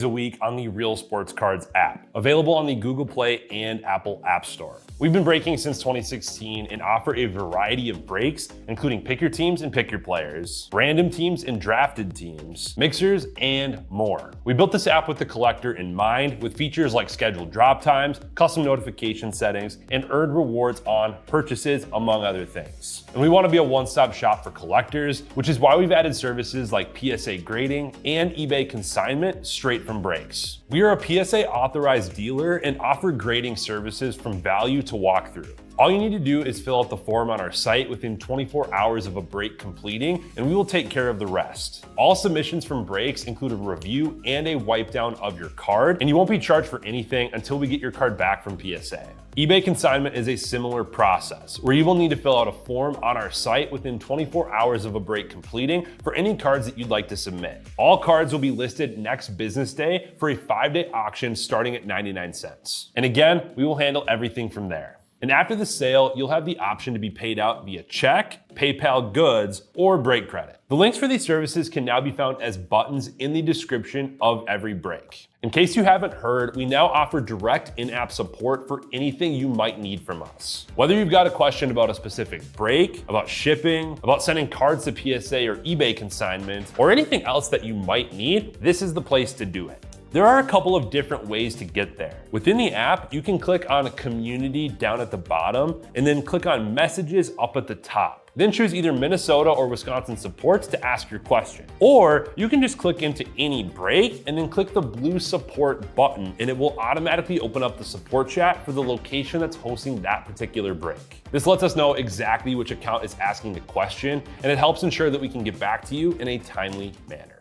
a week on the Real Sports Cards app, available on the Google Play and Apple App Store. We've been breaking since 2016 and offer a variety of breaks, including pick your teams and pick your players, random teams and drafted teams, mixers, and more. We built this app with the collector in mind, with features like scheduled drop times, custom notification settings, and earned rewards on purchases, among other things. And we want to be a one-stop shop for collectors, which is why we've added services like PSA grading and eBay consignment straight from breaks. We are a PSA authorized dealer and offer grading services from value to walkthrough. All you need to do is fill out the form on our site within 24 hours of a break completing, and we will take care of the rest. All submissions from breaks include a review and a wipe down of your card, and you won't be charged for anything until we get your card back from PSA. eBay consignment is a similar process, where you will need to fill out a form on our site within 24 hours of a break completing for any cards that you'd like to submit. All cards will be listed next business day for a 5-day auction starting at 99 cents. And again, we will handle everything from there. And after the sale, you'll have the option to be paid out via check, PayPal goods, or break credit. The links for these services can now be found as buttons in the description of every break. In case you haven't heard, we now offer direct in-app support for anything you might need from us. Whether you've got a question about a specific break, about shipping, about sending cards to PSA or eBay consignment, or anything else that you might need, this is the place to do it. There are a couple of different ways to get there. Within the app, you can click on Community down at the bottom and then click on Messages up at the top. Then choose either Minnesota or Wisconsin supports to ask your question. Or you can just click into any break and then click the blue support button, and it will automatically open up the support chat for the location that's hosting that particular break. This lets us know exactly which account is asking the question, and it helps ensure that we can get back to you in a timely manner.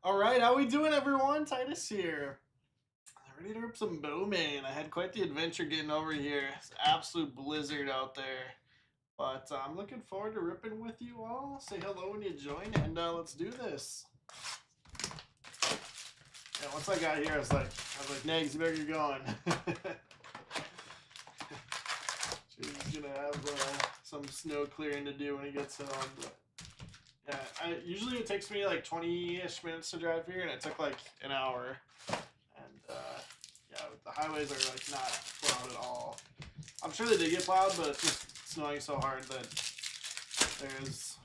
All right, how we doing, everyone? Titus here. Ready to rip some Bowman. I had quite the adventure getting over here. It's an absolute blizzard out there. But I'm looking forward to ripping with you all. Say hello when you join, and let's do this. Yeah, once I got here, I was like, Nags, you better get going. She's gonna have some snow clearing to do when he gets home. But yeah, usually it takes me like 20-ish minutes to drive here, and it took like an hour. And yeah, the highways are like not plowed at all. I'm sure they did get plowed, but it's just snowing so hard that there's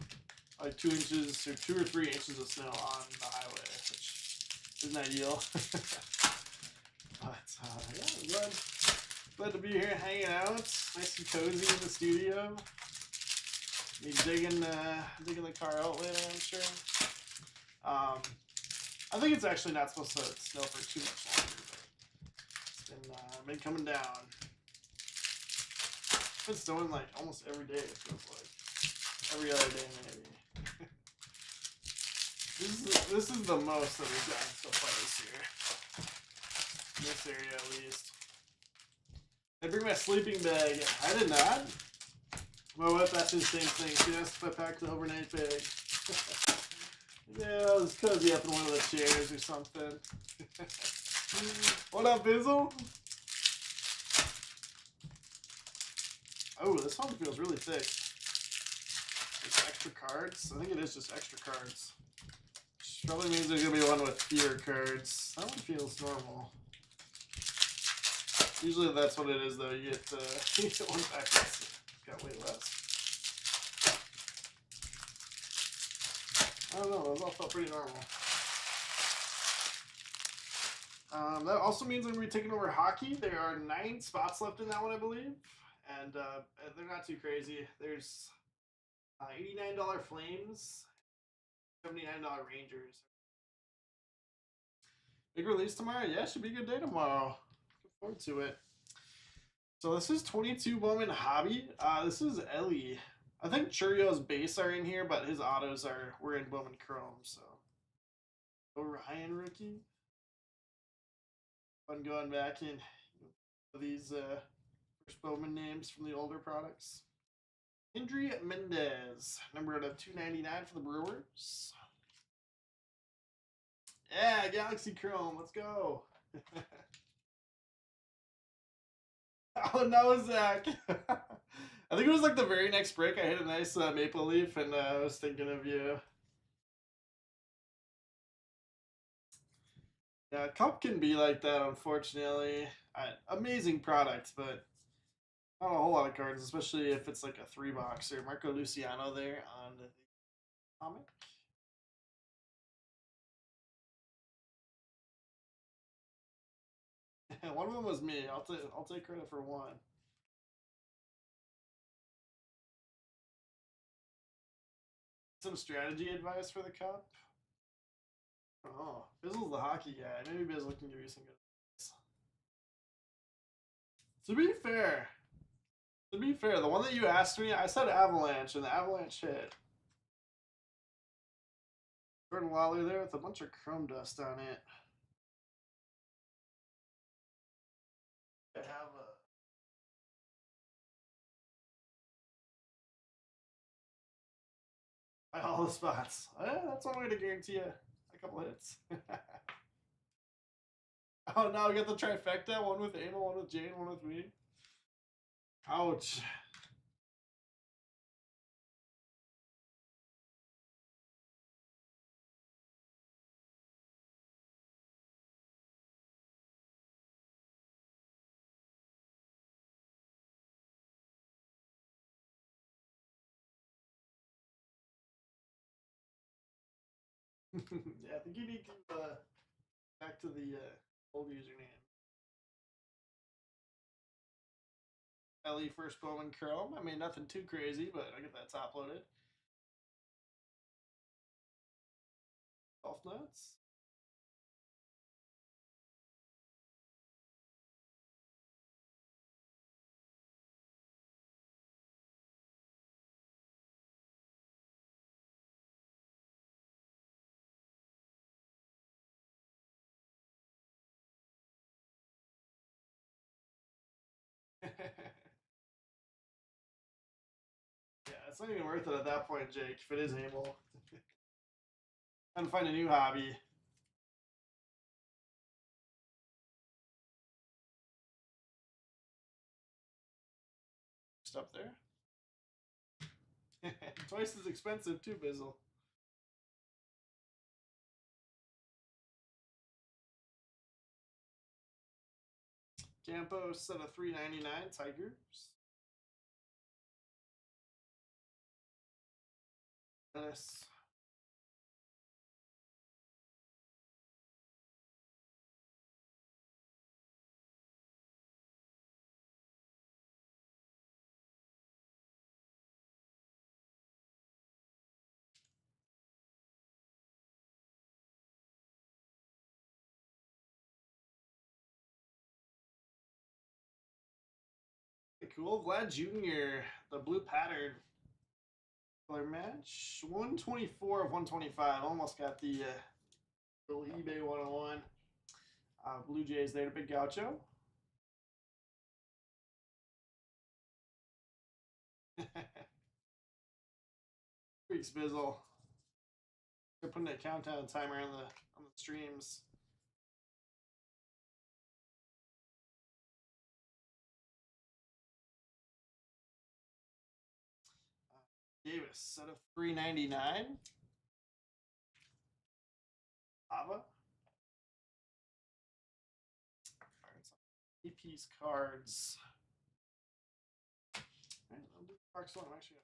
like 2 inches or 2 or 3 inches of snow on the highway, which isn't ideal. But yeah, I'm glad to be here hanging out, nice and cozy in the studio. Be digging the car out later, I'm sure. I think it's actually not supposed to snow for too much longer, but it's been coming down. It's been snowing like almost every day, it feels like. Every other day maybe. This is the most that we've gotten so far this year. In this area at least. I bring my sleeping bag. I did not. My wife asked me the same thing. She asked if I packed the overnight bag. Yeah, I'll just cozy up in one of the chairs or something. What up, Bizzle? Oh, this one feels really thick. It's extra cards? I think it is just extra cards. Which probably means there's going to be one with fewer cards. That one feels normal. Usually that's what it is, though. You get one pack that's got way less. I don't know, those all felt pretty normal. That also means I'm going to be taking over hockey. There are 9 spots left in that one, I believe. And they're not too crazy. There's $89 Flames, $79 Rangers. Big release tomorrow? Yeah, should be a good day tomorrow. Looking forward to it. So this is 22 Bowman Hobby. This is Ellie. I think Churio's base are in here, but his autos were in Bowman Chrome. So Orion rookie. Fun going back in these first Bowman names from the older products. Indri Mendez, number out of 299 for the Brewers. Yeah, Galaxy Chrome, let's go. Oh, no, Zach. I think it was like the very next break. I hit a nice maple leaf, and I was thinking of you. Yeah, Cup can be like that, unfortunately. Amazing product, but not a whole lot of cards, especially if it's like a 3-boxer. Marco Luciano there on the comic. One of them was me. I'll take credit for one. Some strategy advice for the Cup. Oh, Bizzle's the hockey guy. Maybe Bizzle can give you some good advice. To be fair, the one that you asked me, I said Avalanche, and the Avalanche hit. Jordan Lawler there with a bunch of chrome dust on it. I have all the spots. That's one way to guarantee a couple hits. Oh, now we got the trifecta: one with Emil, one with Jane, one with me. Ouch. Yeah, I think you need to back to the old username. Ellie first Bowman Chrome. I mean, nothing too crazy, but I get that top loaded. Golf nuts. Yeah, it's not even worth it at that point, Jake, if it is Emil. Time to find a new hobby. Just up there. Twice as expensive too, Bizzle. Campo set of 399 Tigers. Dennis. Cool. Vlad Jr., the blue pattern color match. 124 of 125. Almost got the little eBay 101. Blue Jays there to Big Gaucho. Freaks Bizzle. They're putting a countdown timer on the streams. Davis set of 399. Ava. E-piece cards. Right, I'll do Park Sloan, actually.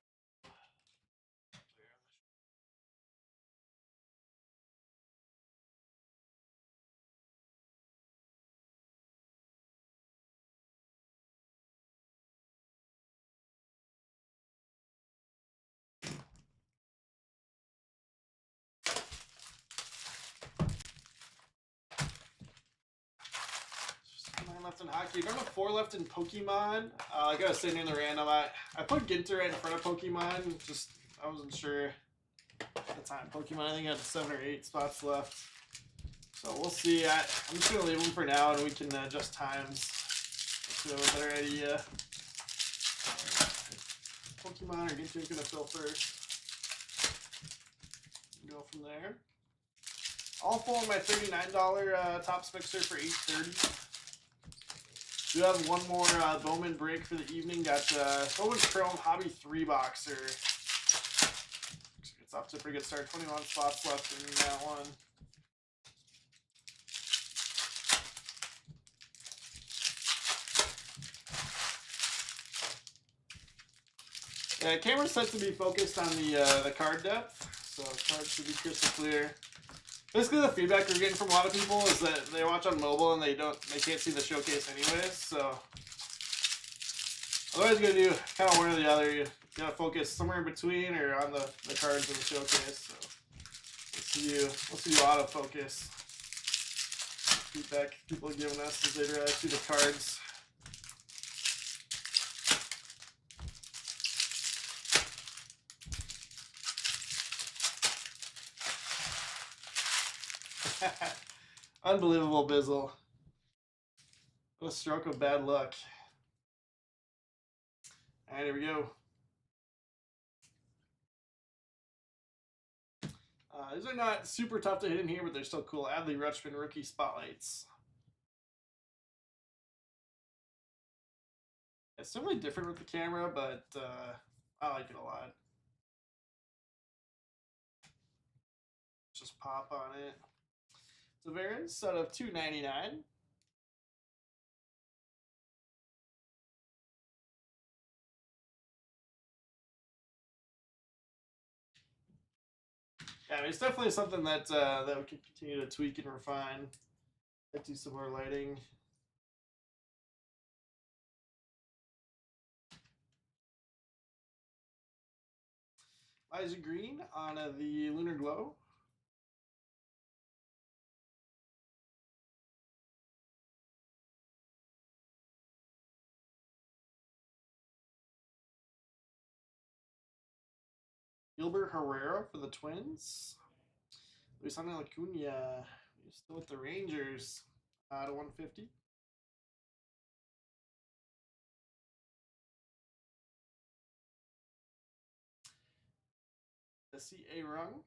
Just 9 left in hockey. Don't have 4 left in Pokemon. Like I was saying in the random, I put Ginter right in front of Pokemon. Just I wasn't sure at the time. Pokemon, I think had 7 or 8 spots left. So we'll see. I'm just gonna leave them for now, and we can adjust times to have a better idea. Pokemon or Ginter's gonna fill first. Go from there. I'll follow my $39 Topps mixer for $8.30. Do have one more Bowman break for the evening. Got Bowman Chrome Hobby 3-boxer. It's off to a pretty good start. 21 spots left in that one. Yeah, camera's set to be focused on the card depth, so cards should be crystal clear. Basically, the feedback we're getting from a lot of people is that they watch on mobile and they can't see the showcase anyways. So, otherwise, you gotta do kind of one or the other. You gotta focus somewhere in between or on the cards in the showcase. So, let's do autofocus. Feedback people are giving us as they see the cards. Unbelievable, Bizzle. What a stroke of bad luck. All right, here we go. These are not super tough to hit in here, but they're still cool. Adley Rutschman rookie spotlights. It's definitely different with the camera, but I like it a lot. Just pop on it. Tavares out of 299. Yeah, I mean, it's definitely something that that we can continue to tweak and refine. Let's do some more lighting. Elijah Green on the Lunar Glow. Gilbert Herrera for the Twins. Luisana Acuna. He's still with the Rangers. To 150. The CA Rung.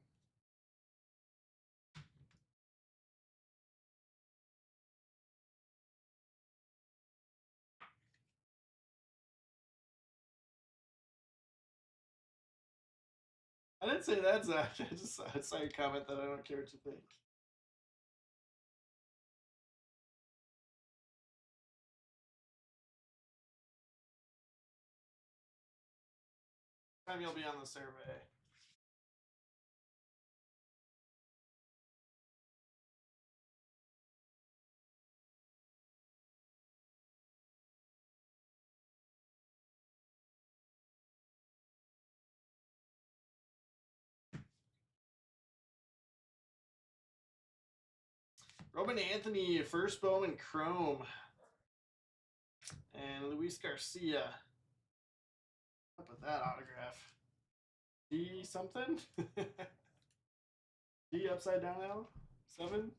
I didn't say that, Zach. I saw your comment that I don't care what you think. Time you'll be on the survey. Robin Anthony, first Bowman Chrome. And Luis Garcia. Up with that autograph. D something? D upside down now? 7?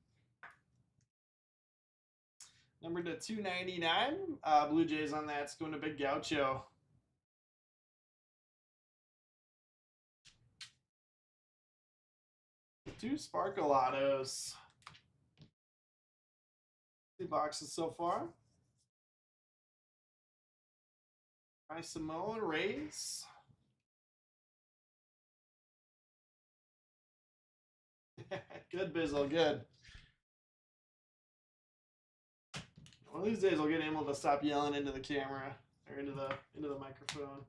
Number to 299. Blue Jays on that. It's going to Big Gaucho. Two Sparkle Autos. 2 boxes so far. By Simone Rays. Good, Bizzle, good. One of these days, I'll get able to stop yelling into the camera or into the microphone.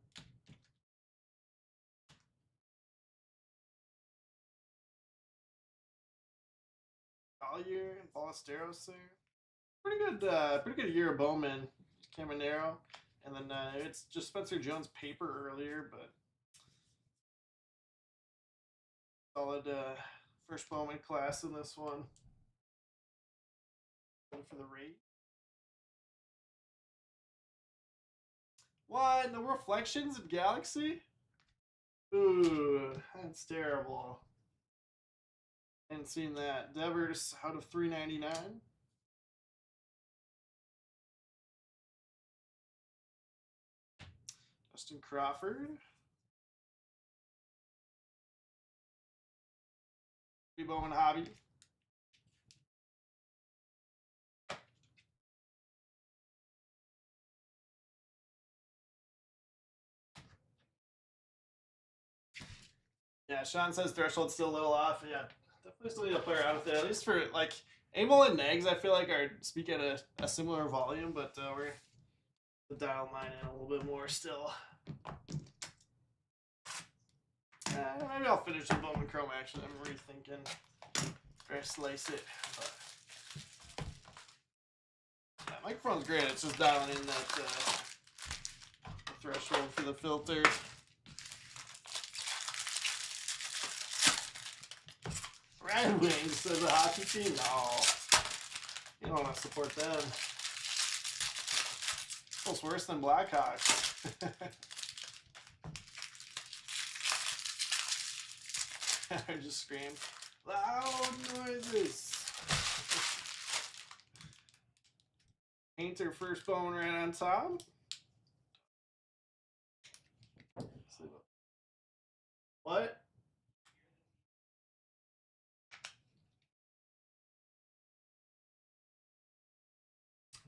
Collier and Ballesteros there. Pretty good year of Bowman, Caminero, and then it's just Spencer Jones paper earlier, but solid first Bowman class in this one. Good for the rate. What? No reflections in Galaxy? Ooh, that's terrible. Hadn't seen that. Devers out of 399. Justin Crawford. Bowman hobby. Yeah, Sean says threshold's still a little off. Yeah, definitely still need to play around with it. At least for like Amel and Nags, I feel like are speak at a similar volume, but we're the dial line in a little bit more still. Maybe I'll finish the Bowman Chrome actually. I'm rethinking or slice it. But yeah, microphone's great. It's just dialing in that the threshold for the filters. Red Wings says a hockey team? No. You don't want to support them. Almost worse than Blackhawks. I just screamed. Loud noises. Painter first bone right on top. What?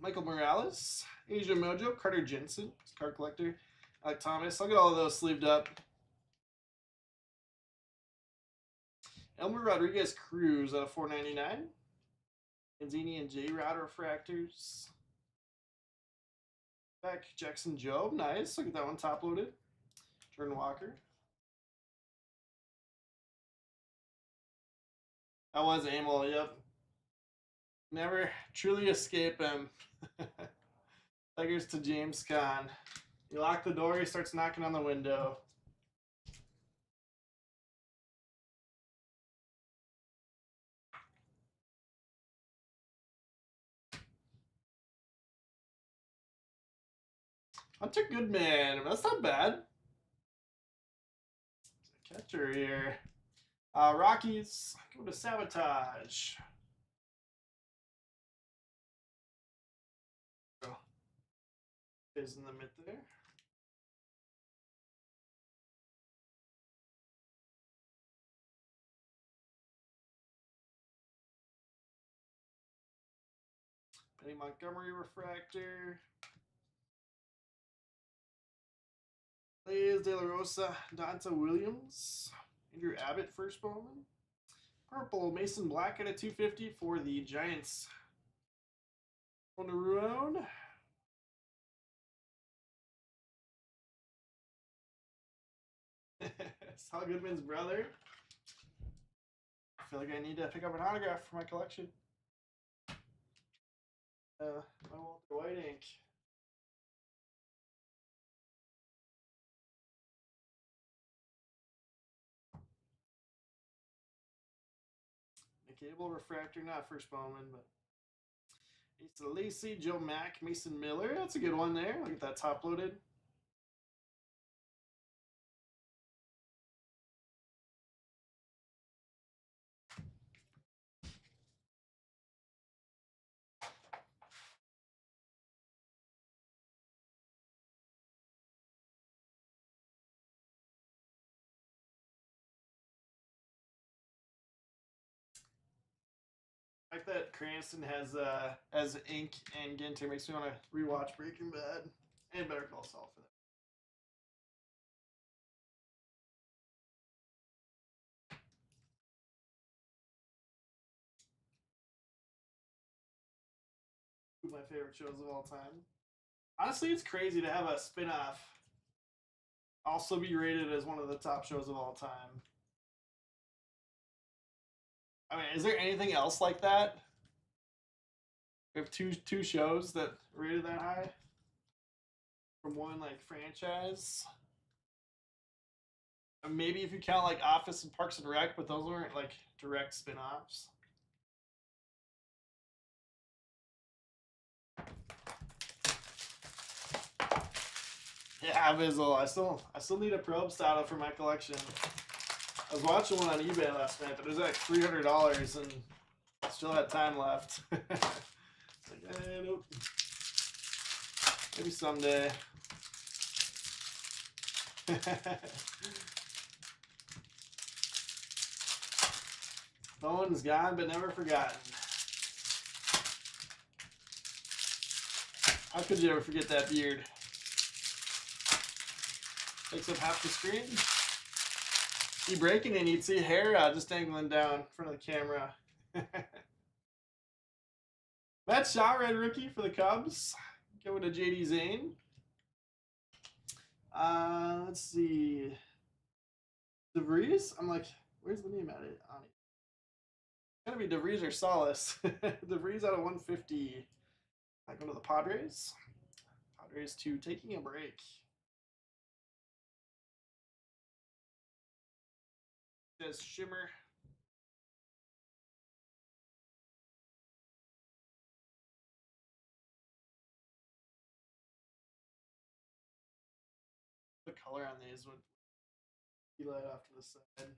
Michael Morales, Asia Mojo, Carter Jensen, card collector, Alec Thomas. Look at all of those sleeved up. Elmer Rodriguez Cruz out of 499. Anzini and J Rod refractors. Back Jackson Job, nice. Look at that one top loaded. Jordan Walker. That was Amel, yep. Never truly escape him. Tigers to James Conn. You lock the door, he starts knocking on the window. Hunter Goodman, that's not bad. Catcher here. Rockies go to Sabotage. Is in the mid there. Benny Montgomery refractor. Blaze De La Rosa, Donta Williams, Andrew Abbott first Bowman. Purple Mason Black at a 250 for the Giants. On the road. Saul Goodman's brother. I feel like I need to pick up an autograph for my collection. My Walter White ink. Cable refractor, not first Bowman, but Asa Lacey, Joe Mack, Mason Miller. That's a good one there. Look at that top loaded. Like that Cranston has ink and Ginter makes me want to rewatch Breaking Bad and Better Call Saul for that. Two of my favorite shows of all time. Honestly, it's crazy to have a spin-off also be rated as one of the top shows of all time. I mean, is there anything else like that? We have two shows that rated that high from one like franchise. And maybe if you count like Office and Parks and Rec, but those weren't like direct spin-offs. Yeah, Bizzle. I still need a probe saddle for my collection. I was watching one on eBay last night, but it was like $300 and still had time left. Like, nope. Maybe someday. Phone's gone but never forgotten. How could you ever forget that beard? Takes up half the screen. You breaking and you'd see hair just dangling down in front of the camera. Matt Shaw, red rookie for the Cubs. Going to JD Zane. Let's see. DeVries? I'm like, where's the name at it? On it? It's gotta be DeVries or Solis. DeVries out of 150. I go to the Padres. Padres 2, taking a break. Says Shimmer. The color on these would be light off to the side.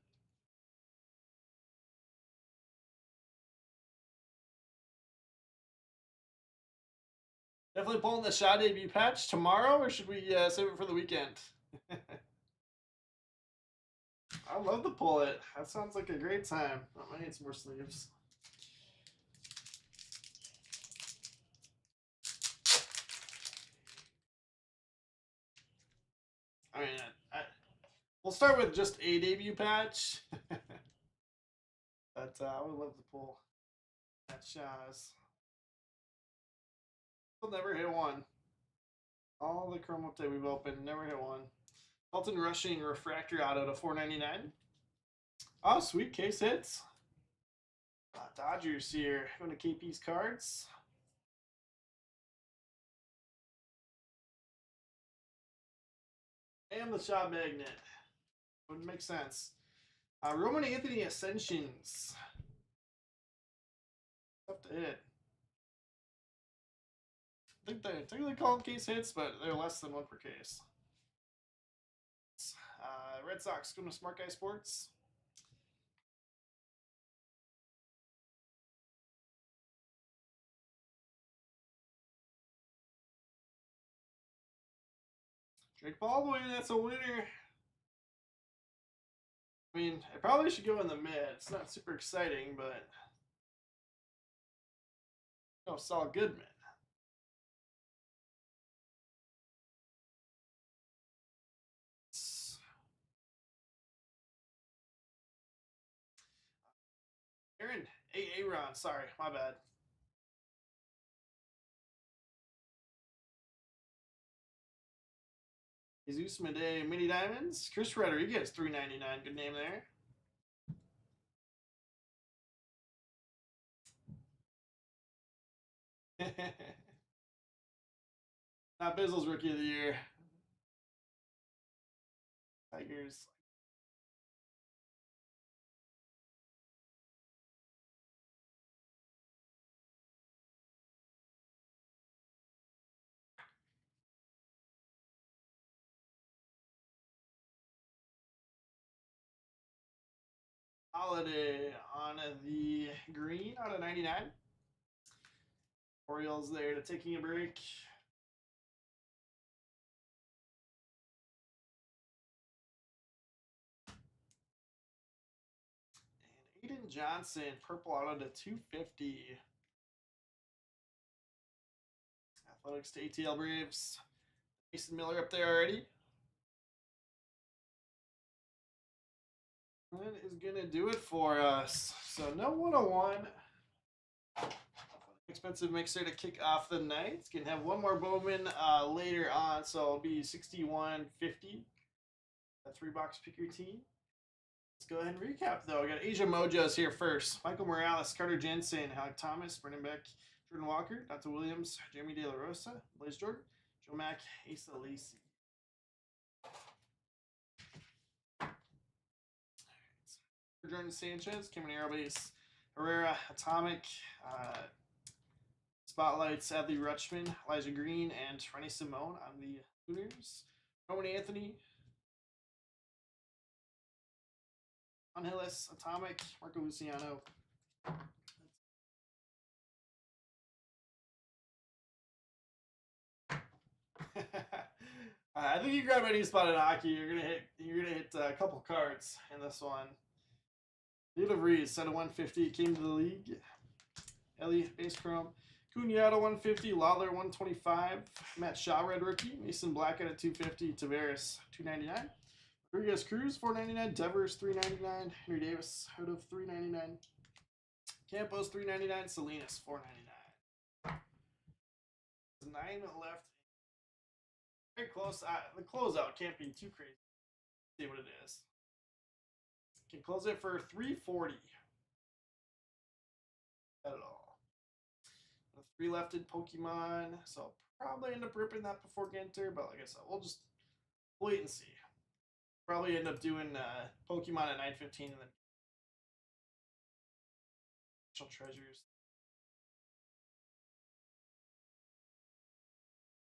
Definitely pulling the Shaw debut patch tomorrow, or should we save it for the weekend? I love to pull it. That sounds like a great time. I need some more sleeves. I mean, we'll start with just a debut patch. But I would love to pull that Shaw's. We'll never hit one. All the chrome update we've opened, never hit one. Elton Rushing refractor auto to $4.99. Oh, sweet case hits. Dodgers here. Going to KP's cards. And the shot magnet. Wouldn't make sense. Roman Anthony Ascensions. Tough to hit. I think they technically call them case hits, but they're less than one per case. Red Sox going to Smart Guy Sports. Drake Baldwin, that's a winner. I mean, I probably should go in the mid. It's not super exciting, but Saul Goodman. Aaron, sorry, my bad. Jesus Mede, Mini Diamonds. Chris Rodriguez, $3.99. Good name there. Not Bizzle's Rookie of the Year. Tigers. Holiday on the green out of 99. Orioles there to taking a break. And Aiden Johnson, purple out of 250. Athletics to ATL Braves. Mason Miller up there already. That is going to do it for us. So no 101. Expensive mixer to kick off the night. It's going to have one more Bowman later on, so it'll be 61.50. A 3-box pick your team. Let's go ahead and recap, though. We got Asia Mojos here first. Michael Morales, Carter Jensen, Alec Thomas, Brendan Beck, Jordan Walker, Dr. Williams, Jeremy De La Rosa, Blaze Jordan, Joe Mack, Asa Lacey. Jordan Sanchez, Cameron Aerobase, Herrera, Atomic, Spotlights, Adley Rutschman, Elijah Green, and Rennie Simone on the Hooters. Roman Anthony. Unhillis, Atomic, Marco Luciano. I think you grab any spot in hockey, you're gonna hit a couple cards in this one. Leo Reese, set of 150, came to the league. Ellie, base chrome. Cunha 150, Lawler 125, Matt Shaw red rookie, Mason Black at a 250, Tavares 299, Rodriguez Cruz 499, Devers 399, Henry Davis out of 399, Campos 399, Salinas 499. 9 left. Very close. The closeout can't be too crazy. Let's see what it is. Can close it for 340. Not at all. 3 left in Pokemon, so I'll probably end up ripping that before Ginter, but like I said, we'll just wait and see. Probably end up doing Pokemon at 9:15 and then special treasures.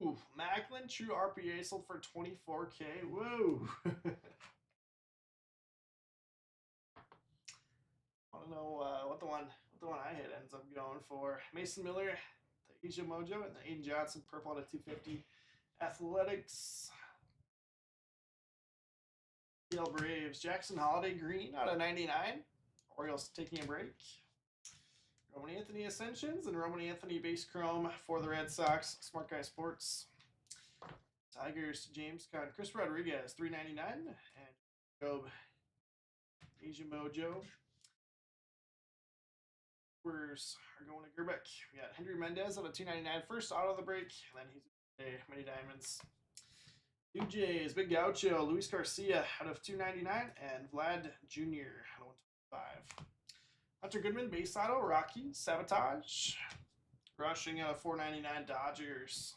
Ooh, Macklin, true RPA sold for 24K. Whoa. I don't know what the one I hit ends up going for. Mason Miller, the Asia Mojo, and the Aiden Johnson, purple at a 250. Athletics. TL Braves, Jackson Holiday green out of 99. Orioles taking a break. Roman Anthony Ascensions and Roman Anthony base chrome for the Red Sox. Smart Guy Sports. Tigers, James Conn, Chris Rodriguez, 399, and Job Asia Mojo. Brewers are going to Gerbeck. We got Henry Mendez on a 299, first auto of the break, and then he's many diamonds. Blue Jays, Big Gaucho, Luis Garcia out of 299, and Vlad Jr. out of 125. Hunter Goodman, base auto, Rocky, Sabotage. Rushing out of 499, Dodgers.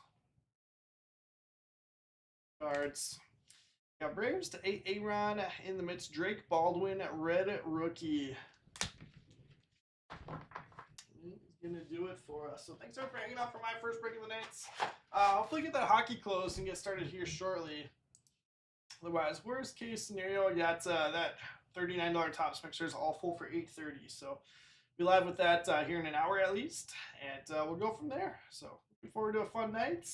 Cards. Got Braves to 8, Aaron in the midst, Drake Baldwin, red rookie. He's gonna do it for us. So thanks everyone for hanging out for my first break of the nights. Hopefully get that hockey closed and get started here shortly. Otherwise, worst case scenario, you got that $39 Topps mixers all full for $8.30. So be live with that here in an hour at least, and we'll go from there. So looking forward to a fun night.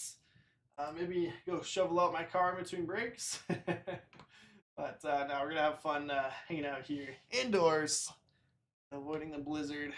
Maybe go shovel out my car in between breaks. But now we're gonna have fun hanging out here indoors, avoiding the blizzard.